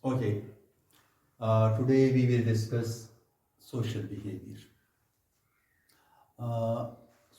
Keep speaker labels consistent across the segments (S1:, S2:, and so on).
S1: Okay, today we will discuss social behavior.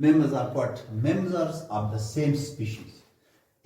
S1: Members are what? Members of the same species.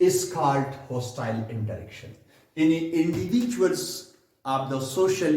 S1: is called hostile interaction. In individuals of the social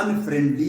S1: unfriendly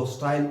S1: hostile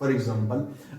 S1: For example,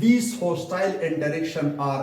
S1: These hostile interaction are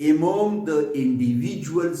S1: among the individuals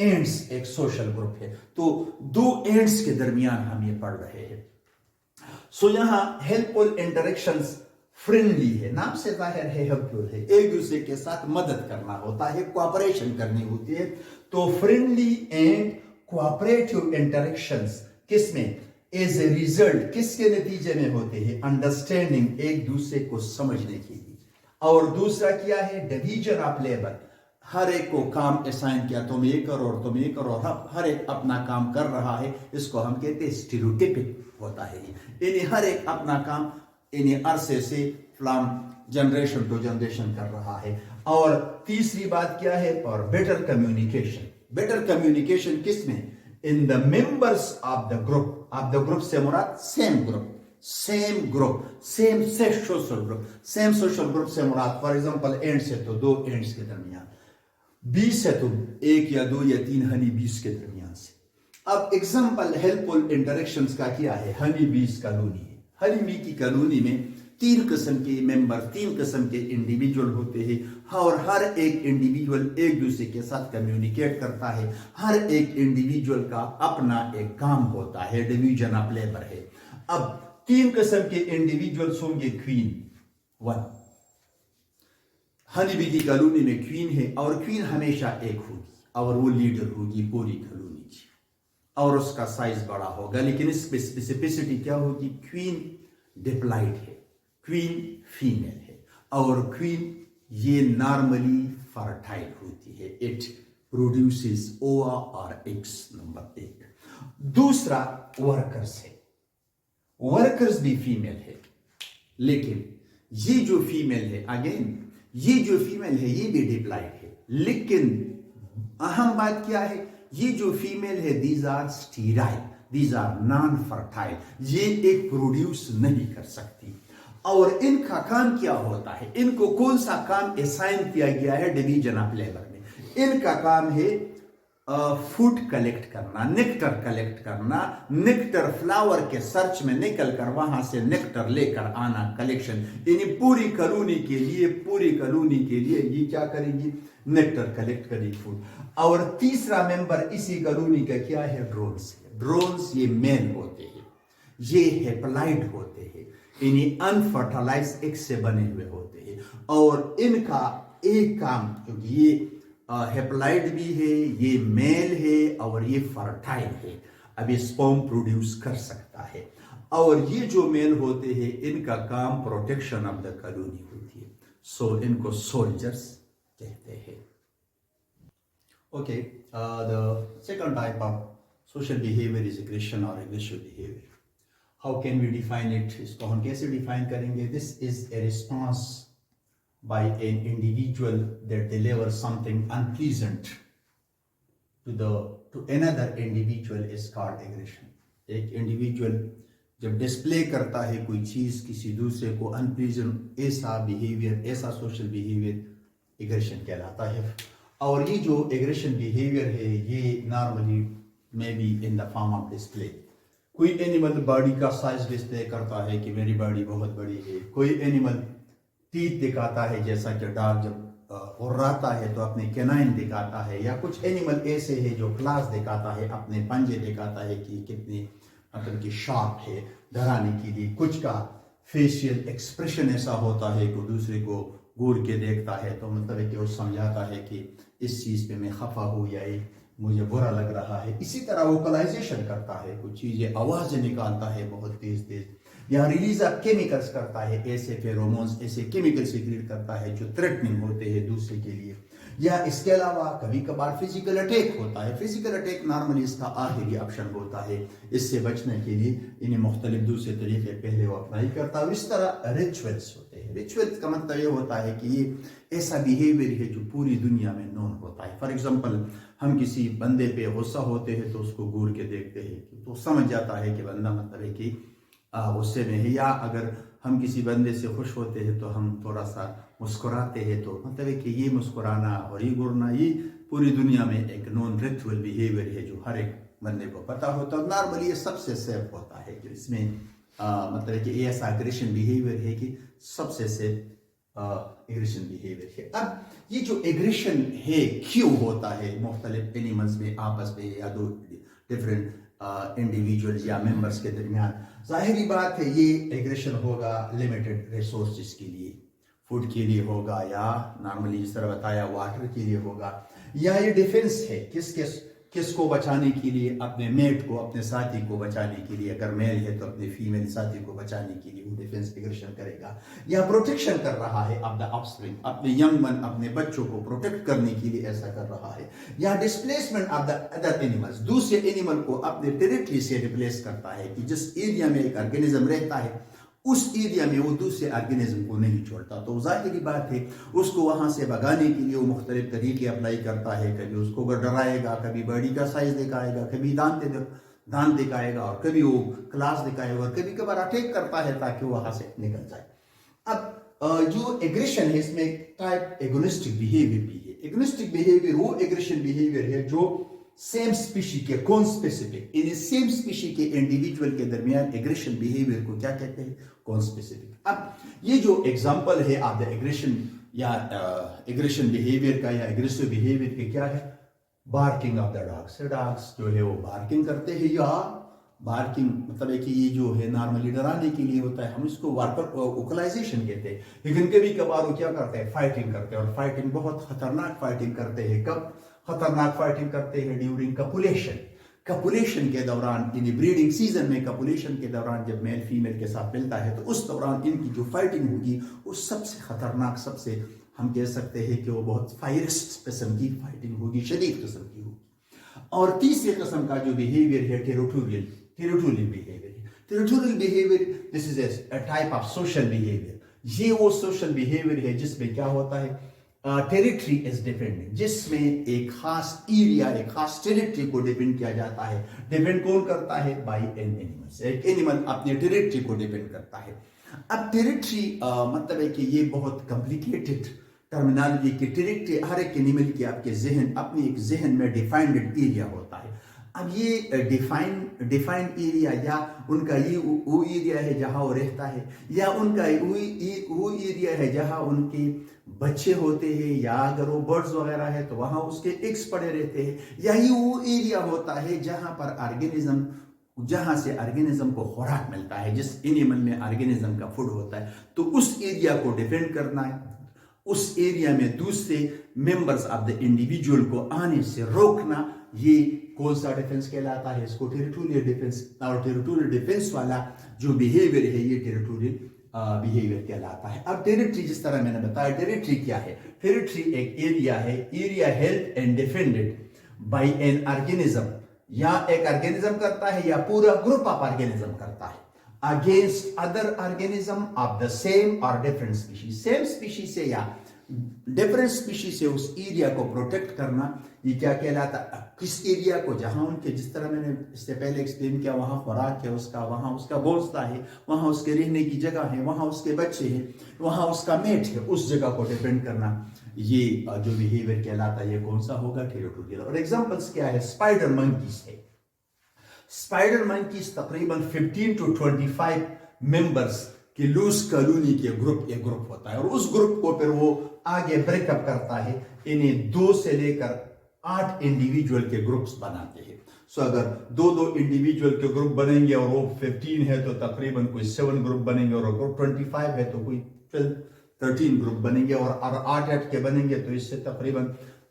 S1: ends ایک social group ہے. تو دو ends کے درمیان ہم یہ پڑھ رہے ہیں. سو یہاں ہیلپ فل انٹریکشنز فرینڈلی ہے, نام سے ظاہر ہے ہیلپ فل ہے, ایک دوسرے کے ساتھ مدد کرنا ہوتا ہے, کوآپریشن کرنی ہوتی ہے. تو فرینڈلی اینڈ کوآپریٹو انٹریکشنز کس میں ایز اے ریزلٹ کس کے نتیجے میں ہوتے ہیں؟ انڈرسٹینڈنگ, ایک دوسرے کو سمجھنے کے لیے. اور دوسرا کیا ہے؟ ڈویژن آف لیبر, ہر ایک کو کام اسائن کیا, تم یہ کرو اور تم یہ کرو, ہر ایک اپنا کام کر رہا ہے. اس کو ہم کہتے ہیں اسٹیریوٹیپک ہوتا ہے. یعنی ہر ایک اپنا کام عرصے سے فلان جنریشن ٹو جنریشن کر رہا ہے. اور تیسری بات کیا ہے؟ اور بیٹر کمیونیکیشن. بیٹر کمیونیکیشن کس میں؟ In the members of the group. Of the group سے مراد same group, same group, same social group. Same social group سے مراد فار ایگزامپل اینڈ سے تو دو اینڈس کے درمیان, 20 ہے تو ایک یا دو یا تین ہنی بیز کے درمیان سے. اب ایگزامپل ہیلپ فل انٹریکشنز کا کیا ہے؟ ہنی بیز کالونی ہے. ہنی بی کی کالونی میں 3 قسم کے ممبر, 3 قسم کے انڈیویجول ہوتے ہیں, اور ہر ایک انڈیویجول ایک دوسرے کے ساتھ کمیونیکیٹ کرتا ہے. ہر ایک انڈیویجول کا اپنا ایک کام ہوتا ہے, ڈویژن آف لیبر ہے. اب 3 قسم کے انڈیویجولز ہوں گے. کوئین 1, ہنی بی کی کالونی میں کوئین ہے, اور کوئین ہمیشہ ایک ہوگی اور وہ لیڈر ہوگی پوری کالونی کی, اور اس کا سائز بڑا ہوگا. لیکن اس پہ اسپیسیفسٹی کیا ہوگی؟ کوئین ڈپلائڈ ہے, کوئین فیمیل ہے, اور کوئین یہ نارملی فرٹائل ہوتی ہے. اٹ پروڈیوسز اووا اور ایگز. نمبر 1. دوسرا ورکرز ہے. ورکرز بھی فیمیل ہے, لیکن یہ جو فیمیل ہے, اگین یہ جو فیمیل ہے یہ بھی ڈپلائڈ ہے. لیکن اہم بات کیا ہے؟ یہ جو فیمیل ہے these are sterile, these are non fertile, یہ ایک پروڈیوس نہیں کر سکتی. اور ان کا کام کیا ہوتا ہے؟ ان کو کون سا کام اسائن کیا گیا ہے ڈویژن آف لیبر میں؟ ان کا کام ہے فوڈ کلیکٹ کرنا, نیکٹر کلیکٹ کرنا. نیکٹر فلاور کے سرچ میں نکل کر وہاں سے نیکٹر لے کر آنا, کلیکشن. یعنی پوری کالونی کے لیے یہ کیا کریں گی؟ نیکٹر کلیکٹ کریں گی, فوڈ. اور تیسرا ممبر اسی کالونی کا کیا ہے؟ ڈرونز. ڈرونز یہ میل ہوتے ہیں, یہ ہیپلائڈ ہوتے ہیں, یعنی انفرٹیلائز ایگ سے بنے ہوئے ہوتے ہیں. اور ان کا ایک کام, کیونکہ یہ ہیپلائڈ بھی ہے, یہ میل ہے, اور یہ فرٹائل ہے, اب یہ سپرم پروڈیوس کر سکتا ہے. اور یہ جو میل ہوتے ہیں ان کا کام پروٹیکشن آف دا کالونی ہوتی ہے. سو ان کو سولجرز کہتے ہیں. Okay, the second type of social behavior is aggression or aggressive behavior. How can we define it? اس کو ہم کیسے ڈیفائن کریں گے؟ This is a response by an individual that delivers something unpleasant to another individual is called aggression. ایک individual جب display کرتا ہے کوئی چیز کسی دوسرے کو unpleasant, ایسا بیہیویئر, ایسا سوشل بیہیویئر ایگریشن کہلاتا ہے. اور یہ جو ایگریشن بیہیویئر ہے یہ normally may be in the form of display. کوئی اینیمل باڈی کا سائز ڈسپلے کرتا ہے کہ میری باڈی بہت بڑی ہے. کوئی اینیمل ٹیتھ دکھاتا ہے, جیسا کہ ڈاگ جب غراتا ہے تو اپنے کینائن دکھاتا ہے, یا کچھ اینیمل ایسے ہے جو کلاس دکھاتا ہے, اپنے پنجے دکھاتا ہے کہ کتنی مطلب کہ شارپ ہے ڈرانے کے لیے. کچھ کا فیشیل ایکسپریشن ایسا ہوتا ہے کہ دوسرے کو گور کے دیکھتا ہے تو مطلب ہے کہ وہ سمجھاتا ہے کہ اس چیز پہ میں خفا ہوں یا مجھے برا لگ رہا ہے. اسی طرح ووکلائزیشن کرتا ہے, کچھ چیزیں آوازیں نکالتا ہے بہت تیز تیز, یا ریلیز آف کیمیکلز کرتا ہے, ایسے فیرومونز, ایسے کیمیکل سیکریٹ کرتا ہے جو تھریٹننگ ہوتے ہیں دوسرے کے لیے. یا اس کے علاوہ کبھی کبھار فزیکل اٹیک ہوتا ہے. فزیکل اٹیک نارملی اس کا آخری آپشن ہوتا ہے. اس سے بچنے کے لیے انہیں مختلف دوسرے طریقے پہلے وہ اپلائی کرتا ہے. اور اس طرح ریچولز ہوتے ہیں. ریچولز کا مطلب یہ ہوتا ہے کہ یہ ایسا بیہیویئر ہے جو پوری دنیا میں نون ہوتا ہے. فار ایگزامپل ہم کسی بندے پہ غصہ ہوتے ہیں تو اس کو گور کے دیکھتے ہیں تو سمجھ جاتا ہے کہ بندہ مطلب ہے کہ غصے میں ہے. یا اگر ہم کسی بندے سے خوش ہوتے ہیں تو ہم تھوڑا سا مسکراتے ہیں تو مطلب ہے کہ یہ مسکرانا اور یہ گرنا یہ پوری دنیا میں ایک نون ریچول بیہیویئر ہے جو ہر ایک بندے کو پتہ ہوتا ہے. نارملی یہ سب سے سیف ہوتا ہے کہ اس میں مطلب ہے کہ ایسا اگریشن بیہیویئر ہے کہ سب سے سیف ایگریشن بیہیویئر ہے. اب یہ جو ایگریشن ہے کیوں ہوتا ہے مختلف اینیملز میں آپس میں یا دو ڈفرینٹ انڈیویجولز یا ممبرس کے درمیان؟ ظاہری بات ہے یہ ایگریشن ہوگا لمیٹڈ ریسورسز کے لیے، فوڈ کے لیے ہوگا، یا نارملی جس طرح بتایا واٹر کے لیے ہوگا، یا یہ ڈیفنس ہے کس کو بچانے کے لیے، اپنے میٹ کو، اپنے ساتھی کو بچانے کے لیے، اگر میل ہے تو اپنے فیمیل ساتھی کو بچانے کے لیے وہ ڈیفنس ایگریشن کرے گا، یا پروٹیکشن کر رہا ہے آف دا آف اسپرنگ، اپنے ینگ ون، اپنے بچوں کو پروٹیکٹ کرنے کے لیے ایسا کر رہا ہے، یا displacement of the other animals, دوسرے اینیمل کو اپنے ٹیریٹری سے ریپلیس کرتا ہے کہ جس ایریا میں ایک آرگینزم رہتا ہے اس ایریا میں وہ دوسرے آرگینزم کو نہیں چھوڑتا. تو ظاہری بات ہے اس کو وہاں سے بھگانے کے لیے وہ مختلف طریقے اپلائی کرتا ہے. کبھی اس کو ڈرائے گا، کبھی باڈی کا سائز دکھائے گا، کبھی دانت دکھائے گا، اور کبھی وہ کلاس دکھائے گا، اور کبھی کبھار اٹیک کرتا ہے تاکہ وہ وہاں سے نکل جائے. اب جو ایگریشن ہے اس میں ٹائپ ایگونسٹک بیہیویئر بھی ہے. ایگونسٹک بیہیویئر وہ ایگریشن بیہیویئر ہے جو سیم اسپیشی کے کون اسپیسیفک، یعنی سیم اسپیشی کے انڈیویجول کے درمیان ایگریشن بیہیویئر کو کیا کہتے ہیں؟ کون اسپیسیفک. اب یہ جو ایگزامپل ہے آپ دا ایگریشن یا ایگریشن بیہیویئر کا یا ایگریسو بیہیویئر کے کیا ہے؟ Barking of the dogs. Dogs جو ہے وہ بارکنگ کرتے ہیں، یا بارکنگ مطلب ہے کہ یہ جو ہے نارملی ڈرانے کے لیے ہوتا ہے، ہم اس کو ووکلائزیشن کہتے ہیں. لیکن کبھی کبھار وہ کیا کرتے ہیں؟ فائٹنگ کرتے ہیں، اور فائٹنگ بہت خطرناک فائٹنگ کرتے ہیں. کب خطرناک فائٹنگ کرتے ہیں؟ ڈیورنگ کپولیشن کے دوران، یعنی بریڈنگ سیزن میں کپولیشن کے دوران جب میل فیمیل کے ساتھ ملتا ہے تو اس دوران ان کی جو فائٹنگ ہوگی وہ سب سے خطرناک، سب سے ہم کہہ سکتے ہیں کہ وہ بہت فائرسٹ قسم کی فائٹنگ ہوگی، شدید قسم کی ہوگی. اور تیسری قسم کا جو بیہیویئر ہے ٹیریٹوریل بیہیویئر ہے. Territorial behaviour this is a type of social behaviour. یہ وہ سوشل بیہیویئر ہے جس میں کیا ہوتا ہے؟ ٹیریٹری از ڈیپینڈنٹ، جس میں ایک خاص ایریا، ایک خاص ٹیریٹری کو ڈیپینڈ کیا جاتا ہے. ڈیپینڈ کون کرتا ہے؟ By an animal. ایک اینیمل اپنے ٹیریٹری کو ڈیپینڈ کرتا ہے. اب ٹیریٹری مطلب ہے کہ یہ بہت کمپلیکیٹڈ ٹرمینالوجی کی ٹیریٹری ہر ایک اینیمل کی آپ کے ذہن، اپنی ایک ذہن میں ڈیفائنڈ ایریا ہوتا ہے. اب یہ ڈیفائن ایریا یا ان کا یہ وہ ایریا ہے جہاں وہ رہتا ہے، یا ان کا وہ ایریا ہے جہاں ان کے بچے ہوتے ہیں، یا اگر وہ برڈز وغیرہ ہے تو وہاں اس کے ایگز پڑے رہتے ہیں، یا یہ وہ ایریا ہوتا ہے جہاں پر جہاں سے آرگینزم کو خوراک ملتا ہے، جس اینیمل میں آرگینزم کا فوڈ ہوتا ہے. تو اس ایریا کو ڈیفینڈ کرنا ہے، اس ایریا میں دوسرے ممبرز آف دا انڈیویجول کو آنے سے روکنا، یہ کون سا ڈیفنس کہلاتا ہے؟ اس کو ٹیریٹوریل ڈیفنس. اور ٹیریٹوریل ڈیفنس والا جو بیہیویئر ہے یہ ٹیریٹوریل بیہیویئر کہلاتا ہے. اب ٹیریٹری جس طرح میں نے بتایا، ٹیریٹری کیا ہے؟ ٹیریٹری ایک ایریا ہے، area held and defended by an organism, یا ایک آرگینزم کرتا ہے یا پورا گروپ آف آرگینزم کرتا ہے against other organism of the same اور ڈفرنٹ اسپیشیز. سیم اسپیشیز سے یا ڈفرنٹ اسپیشیز سے اس ایریا کو پروٹیکٹ کرنا، یہ کیا کہلاتا ہے؟ کس ایریا کو جہاں ان کے، جس طرح میں نے اس سے پہلے ایکسپلین کیا، وہاں خوراک ہے اس کا، وہاں اس کا گھونسلہ ہے، وہاں اس کے رہنے کی جگہ ہے، وہاں اس کے بچے ہیں، وہاں اس کا میٹ ہے، اس جگہ کو ڈیپینڈ کرنا، یہ جو بیہیویئر کہلاتا ہے یہ کون سا ہوگا؟ ٹیریٹوریل. اور ایگزامپلس کیا ہے؟ اسپائڈر منکیز ہے. اسپائڈر منکیز تقریباً 15 to 25 ممبرز کی لوز کالونی کے ایک گروپ ہوتا ہے، اور اس گروپ کو پھر وہ آگے بریک اپ کرتا ہے، انہیں 2 سے لے کر 8 انڈیویجول کے گروپس بناتے ہیں. سو اگر 2 انڈیویجول کے گروپ بنیں گے اور وہ 15 ہے تو تقریباً کوئی 7 گروپ بنیں گے، اور اگر 25 ہے تو کوئی 13 گروپ بنیں گے، اور 8 کے بنیں گے تو اس سے تقریباً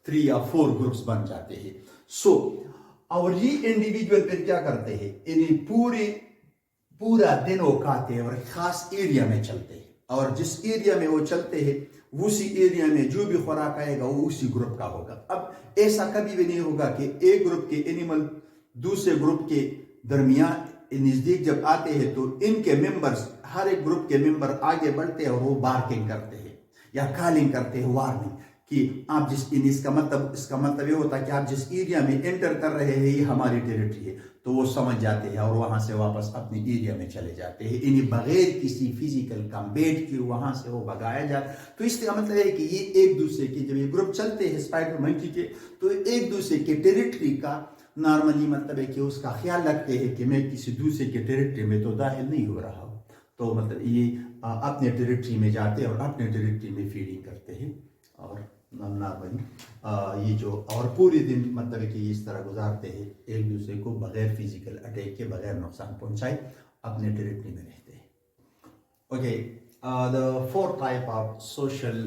S1: 3 یا 4 گروپس بن جاتے ہیں. اور یہ انڈیویجول پھر کیا کرتے ہیں؟ انہیں پورا دن وہ کھاتے ہیں اور خاص ایریا میں چلتے ہیں، اور جس ایریا میں وہ چلتے ہیں اسی ایریا میں جو بھی خوراک آئے گا وہ اسی گروپ کا ہوگا. اب ایسا کبھی بھی نہیں ہوگا کہ ایک گروپ کے اینیمل دوسرے گروپ کے درمیان نزدیک جب آتے ہیں تو ان کے ممبرز، ہر ایک گروپ کے ممبر آگے بڑھتے ہیں اور وہ بارکنگ کرتے ہیں یا کالنگ کرتے ہیں، وارننگ، کہ آپ اس کا مطلب یہ ہوتا ہے کہ آپ جس ایریا میں انٹر کر رہے ہیں یہ ہماری ٹیریٹری ہے، تو وہ سمجھ جاتے ہیں اور وہاں سے واپس اپنی ایریا میں چلے جاتے ہیں، انہیں بغیر کسی فزیکل کمبیٹ کے وہاں سے وہ بھگایا جاتا. تو اس کا مطلب ہے کہ یہ ایک دوسرے کے، جب یہ گروپ چلتے ہیں اسپائڈر منکی کے، تو ایک دوسرے کے ٹیریٹری کا نارملی مطلب ہے کہ اس کا خیال رکھتے ہیں کہ میں کسی دوسرے کے ٹیریٹری میں تو داخل نہیں ہو رہا ہوں. تو مطلب یہ اپنے ٹیریٹری میں جاتے ہیں اور اپنے ٹیریٹری میں فیڈنگ کرتے ہیں، اور نارملی یہ جو اور پورے دن مطلب کہ اس طرح گزارتے ہیں ایک دوسرے کو بغیر فزیکل اٹیک کے، بغیر نقصان پہنچائے اپنے ٹیریٹری میں رہتے ہیں. Okay, the fourth type of social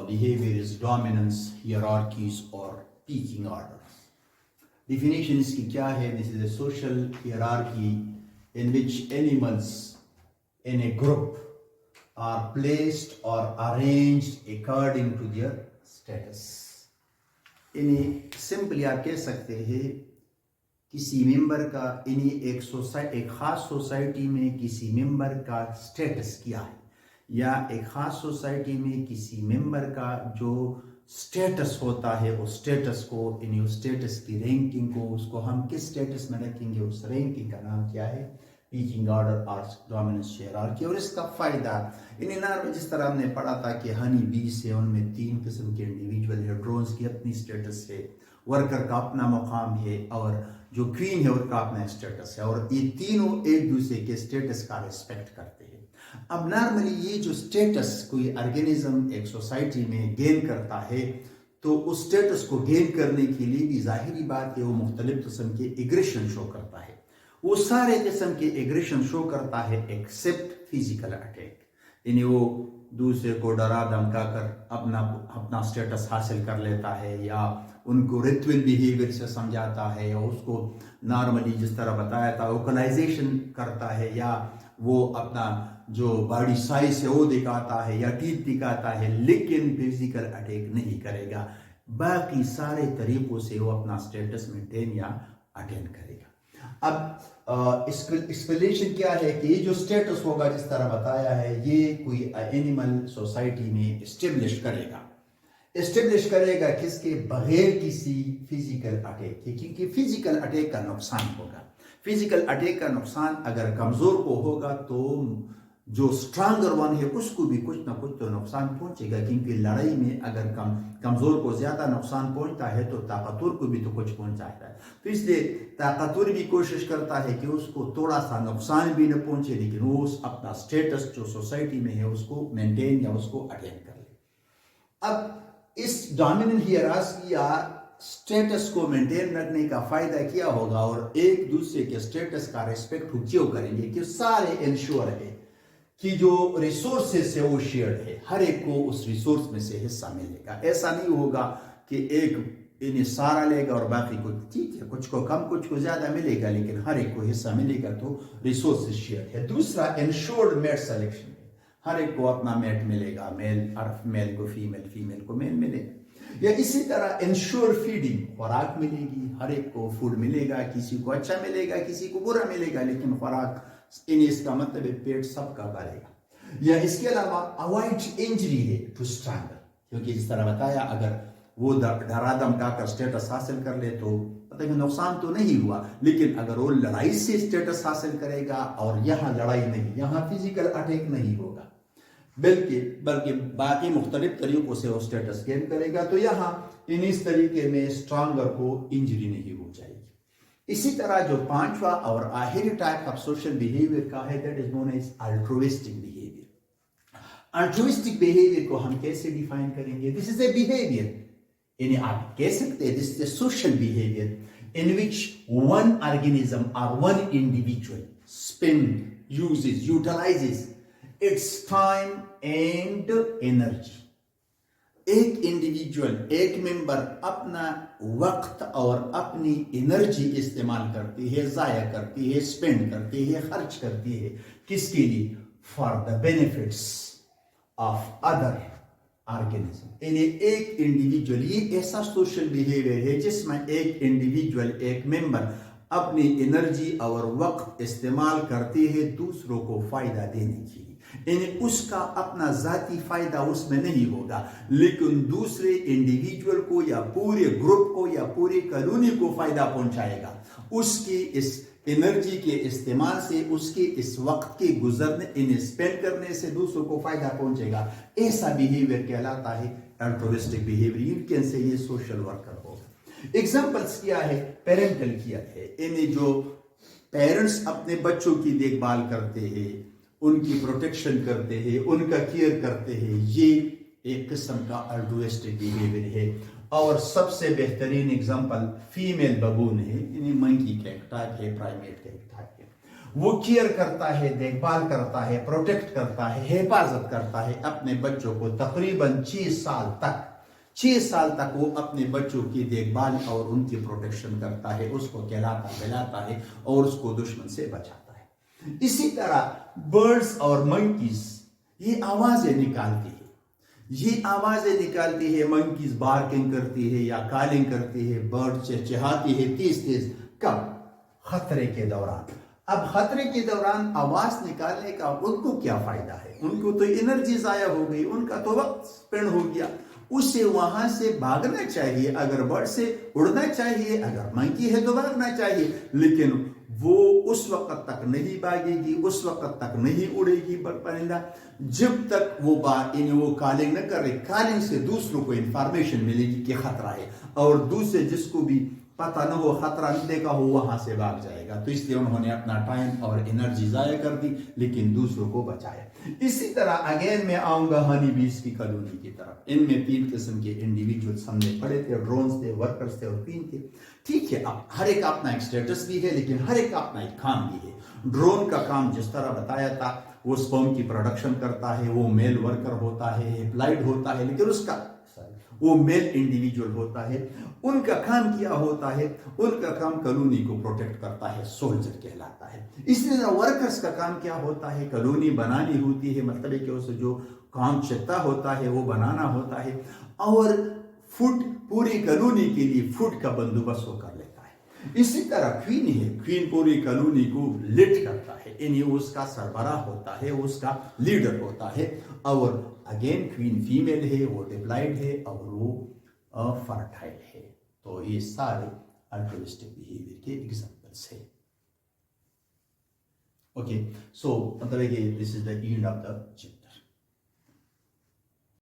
S1: behavior is dominance, hierarchies or peaking orders. Definition اس کی کیا ہے؟ This is a social hierarchy in which animals in a group are placed or arranged according to their status. انہیں simply آپ کہہ سکتے ہیں کسی ممبر کا ایک خاص سوسائٹی میں کسی ممبر کا سٹیٹس کیا ہے، یا ایک خاص سوسائٹی میں کسی ممبر کا جو سٹیٹس ہوتا ہے اس سٹیٹس کو، اس سٹیٹس کی رینکنگ کو، اس کو ہم کس سٹیٹس میں رکھیں گے، اس رینکنگ کا نام کیا ہے؟ پیکنگ آرڈر اور ڈومیننس ہائرارکی. اور اس کا فائدہ جس طرح ہم نے پڑھا تھا کہ ہنی بیز ہے، ان میں 3 قسم کے انڈیویجول ہے. ڈرونز کی اپنی سٹیٹس ہے، ورکر کا اپنا مقام ہے، اور جو کوئین ہے ان کا اپنا سٹیٹس ہے، اور یہ تینوں ایک دوسرے کے سٹیٹس کا ریسپیکٹ کرتے ہیں. اب نارملی یہ جو سٹیٹس کوئی آرگینزم ایک سوسائٹی میں گین کرتا ہے، تو اس سٹیٹس کو گین کرنے کے لیے بھی ظاہری بات ہے وہ مختلف قسم کے ایگریشن شو کرتا ہے. وہ سارے قسم کے ایگریشن شو کرتا ہے ایکسپٹ فزیکل اٹیک. یعنی وہ دوسرے کو ڈرا دھمکا کر اپنا سٹیٹس حاصل کر لیتا ہے، یا ان کو ریچول بیہیویئر سے سمجھاتا ہے، یا اس کو نارملی جس طرح بتایا تھا ووکلائزیشن کرتا ہے، یا وہ اپنا جو باڈی سائز ہے وہ دکھاتا ہے یا ٹیتھ دکھاتا ہے، لیکن فزیکل اٹیک نہیں کرے گا. باقی سارے طریقوں سے وہ اپنا سٹیٹس مینٹین یا اٹین کرے گا. اب ایکسپلینیشن کیا ہے کہ یہ جو سٹیٹس ہوگا جس طرح بتایا ہے، یہ کوئی اینیمل سوسائٹی میں اسٹیبلش کرے گا کس کے؟ بغیر کسی فزیکل اٹیک کے، کیونکہ فزیکل اٹیک کا نقصان ہوگا. فزیکل اٹیک کا نقصان اگر کمزور کو ہوگا تو جو اسٹرانگر ون ہے اس کو بھی کچھ نہ کچھ تو نقصان پہنچے گا، کیونکہ لڑائی میں اگر کمزور کو زیادہ نقصان پہنچتا ہے تو طاقتور کو بھی تو کچھ پہنچاتا ہے. تو اس لیے طاقتور بھی کوشش کرتا ہے کہ اس کو تھوڑا سا نقصان بھی نہ پہنچے، لیکن وہ اپنا سٹیٹس جو سوسائٹی میں ہے اس کو مینٹین یا اس کو اٹین کر لے. اب اس ڈومیننٹ ہائرارکی یا سٹیٹس کو مینٹین رکھنے کا فائدہ کیا ہوگا، اور ایک دوسرے کے سٹیٹس کا ریسپیکٹ کیوں کریں گے؟ کہ سارے انشور ہے کہ جو ریسورسز ہے وہ شیئرڈ ہے، ہر ایک کو اس ریسورس میں سے حصہ ملے گا. ایسا نہیں ہوگا کہ ایک انہیں سارا لے گا اور باقی کو ٹھیک ہے، کچھ کو کم کچھ کو زیادہ ملے گا، لیکن ہر ایک کو حصہ ملے گا. تو ریسورسز شیئرڈ ہے. دوسرا انشورڈ میٹ سلیکشن ہے، ہر ایک کو اپنا میٹ ملے گا، میل کو فیمیل، فیمیل کو میل ملے گا. یا اسی طرح انشور فیڈنگ، خوراک ملے گی، ہر ایک کو فوڈ ملے گا، کسی کو اچھا ملے گا کسی کو برا ملے گا، لیکن خوراک اس کا مطلب پیٹ سب کا بھرے گا. یا اس کے علاوہ اوائڈ انجری ہے ٹو اسٹرانگر، کیونکہ جس طرح بتایا اگر وہ ڈرا دھمکا کر سٹیٹس حاصل کر لے تو مطلب نقصان تو نہیں ہوا، لیکن اگر وہ لڑائی سے سٹیٹس حاصل کرے گا اور یہاں لڑائی نہیں، یہاں فزیکل اٹیک نہیں ہوگا، بلکہ باقی مختلف طریقوں سے وہ سٹیٹس گین کرے گا، تو یہاں اس طریقے میں اسٹرانگر کو انجری نہیں ہو جائے گی. اسی طرح جو 5واں اور آخری ٹائپ آف سوشل بیہیویئر کا ہے، that is known as altruistic behaviour. Altruistic behaviour کو ہم کیسے ڈیفائن کریں گے؟ دس از اے بیہیویئر، یعنی آپ کہہ سکتے ہیں this is a social behaviour in which one organism or one individual utilizes its time and energy. ایک انڈیویجول، ایک ممبر اپنا وقت اور اپنی انرجی استعمال کرتی ہے، ضائع کرتی ہے، اسپینڈ کرتی ہے، خرچ کرتی ہے. کس کے لیے؟ For the benefits of other organism. یعنی ایک انڈیویجول، یہ ایسا سوشل بیہیویئر ہے جس میں ایک انڈیویجول، ایک ممبر اپنی انرجی اور وقت استعمال کرتے ہیں دوسروں کو فائدہ دینے کے لیے. یعنی اس کا اپنا ذاتی فائدہ اس میں نہیں ہوگا، لیکن دوسرے انڈیویجول کو یا پورے گروپ کو یا پوری کالونی کو فائدہ پہنچائے گا. اس کی اس انرجی کے استعمال سے، اس کے اس وقت کے گزرنے، اسپینڈ کرنے سے دوسروں کو فائدہ پہنچے گا. ایسا بیہیویئر کہلاتا ہے الٹروسٹک بیہیویئر. ان سے یہ سوشل ورکر ہوگا. ایگزامپلس کیا ہے؟ پیرنٹل کیا ہے، یعنی جو پیرنٹس اپنے بچوں کی دیکھ بھال کرتے ہیں، ان کی پروٹیکشن کرتے ہیں, ان کا کیئر کرتے ہیں. یہ ایک قسم کا الٹروسٹک بیہیویئر ہے. اور سب سے بہترین اگزامپل فیمیل ببون ہے, یعنی منکی کا ایک ٹائپ ہے, پرائمیٹ کا ایک ٹائپ ہے. وہ کیئر کرتا ہے, دیکھ بھال کرتا ہے, پروٹیکٹ کرتا ہے, حفاظت کرتا ہے اپنے بچوں کو. تقریباً 6 سال تک وہ اپنے بچوں کی دیکھ بھال اور ان کی پروٹیکشن کرتا ہے, اس کو کھلاتا پلاتا ہے اور اس کو دشمن سے بچاتا ہے. اسی طرح برڈز اور منکیز یہ آوازیں نکالتی ہے. منکیز بارکنگ کرتی ہے یا کالنگ کرتی ہے, برڈ چہچہاتی ہے تیز. کب؟ خطرے کے دوران. اب خطرے کے دوران آواز نکالنے کا ان کو کیا فائدہ ہے؟ ان کو تو انرجی ضائع ہو گئی, ان کا تو وقت اسپینڈ ہو گیا. اسے وہاں سے بھاگنا چاہیے, اگر برڈ سے اڑنا چاہیے, اگر منکی ہے تو بھاگنا چاہیے, لیکن وہ اس وقت تک نہیں بھاگے گی, اس وقت تک نہیں اڑے گی پرندہ جب تک وہ کالنگ نہ کرے. کالنگ سے دوسروں کو انفارمیشن ملے گی کہ خطرہ ہے, اور دوسرے جس کو بھی پتہ نہ ہو, خطرہ نہیں دیکھا ہو, وہاں سے بھاگ جائے گا. تو اس لیے انہوں نے اپنا ٹائم اور انرجی ضائع کر دی, لیکن دوسروں کو بچایا. اسی طرح اگین میں آؤں گا ہنی بیز کی کالونی کی طرف. ان میں 3 قسم کے انڈیویجولز ہم نے پڑھے تھے, ڈرونز تھے, ورکرز تھے اور کوئین تھے. ٹھیک ہے, اب ہر ایک کا اپنا ایک اسٹیٹس بھی ہے, لیکن ہر ایک کا اپنا ایک کام بھی ہے. ڈرون کا کام جس طرح بتایا تھا, وہ سپرم کی پروڈکشن کرتا ہے, وہ میل ورکر ہوتا ہے, اپلائڈ ہوتا ہے, لیکن اس کا وہ میل انڈیویجول ہوتا ہے. ان کا کام کیا ہوتا ہے؟ ان کا کام کالونی کو پروٹیکٹ کرتا ہے, سولجر کہلاتا ہے. اس طرح ورکرز کا کام کیا ہوتا ہے؟ کالونی بنانی ہوتی ہے, مطلب ہے کہ اسے جو کام چاہتا ہوتا ہے وہ بنانا ہوتا ہے, اور فوڈ پوری کالونی کے لیے فوڈ کا بندوبست وہ کر لیتا ہے. اسی طرح کوئین ہے, کوئین پوری کالونی کو لیڈ کرتا ہے, یعنی اس کا سربراہ ہوتا ہے, اس کا لیڈر ہوتا ہے. اور اگین کوئین فیمیل ہے, وہ ڈپلائڈ ہے اور وہ فرٹائل ہے. تو یہ سارے الٹروسٹک بیہیویئر کے ایگزامپلس ہیں. اوکے, سو مطلب ہے کہ this is the end of the chapter.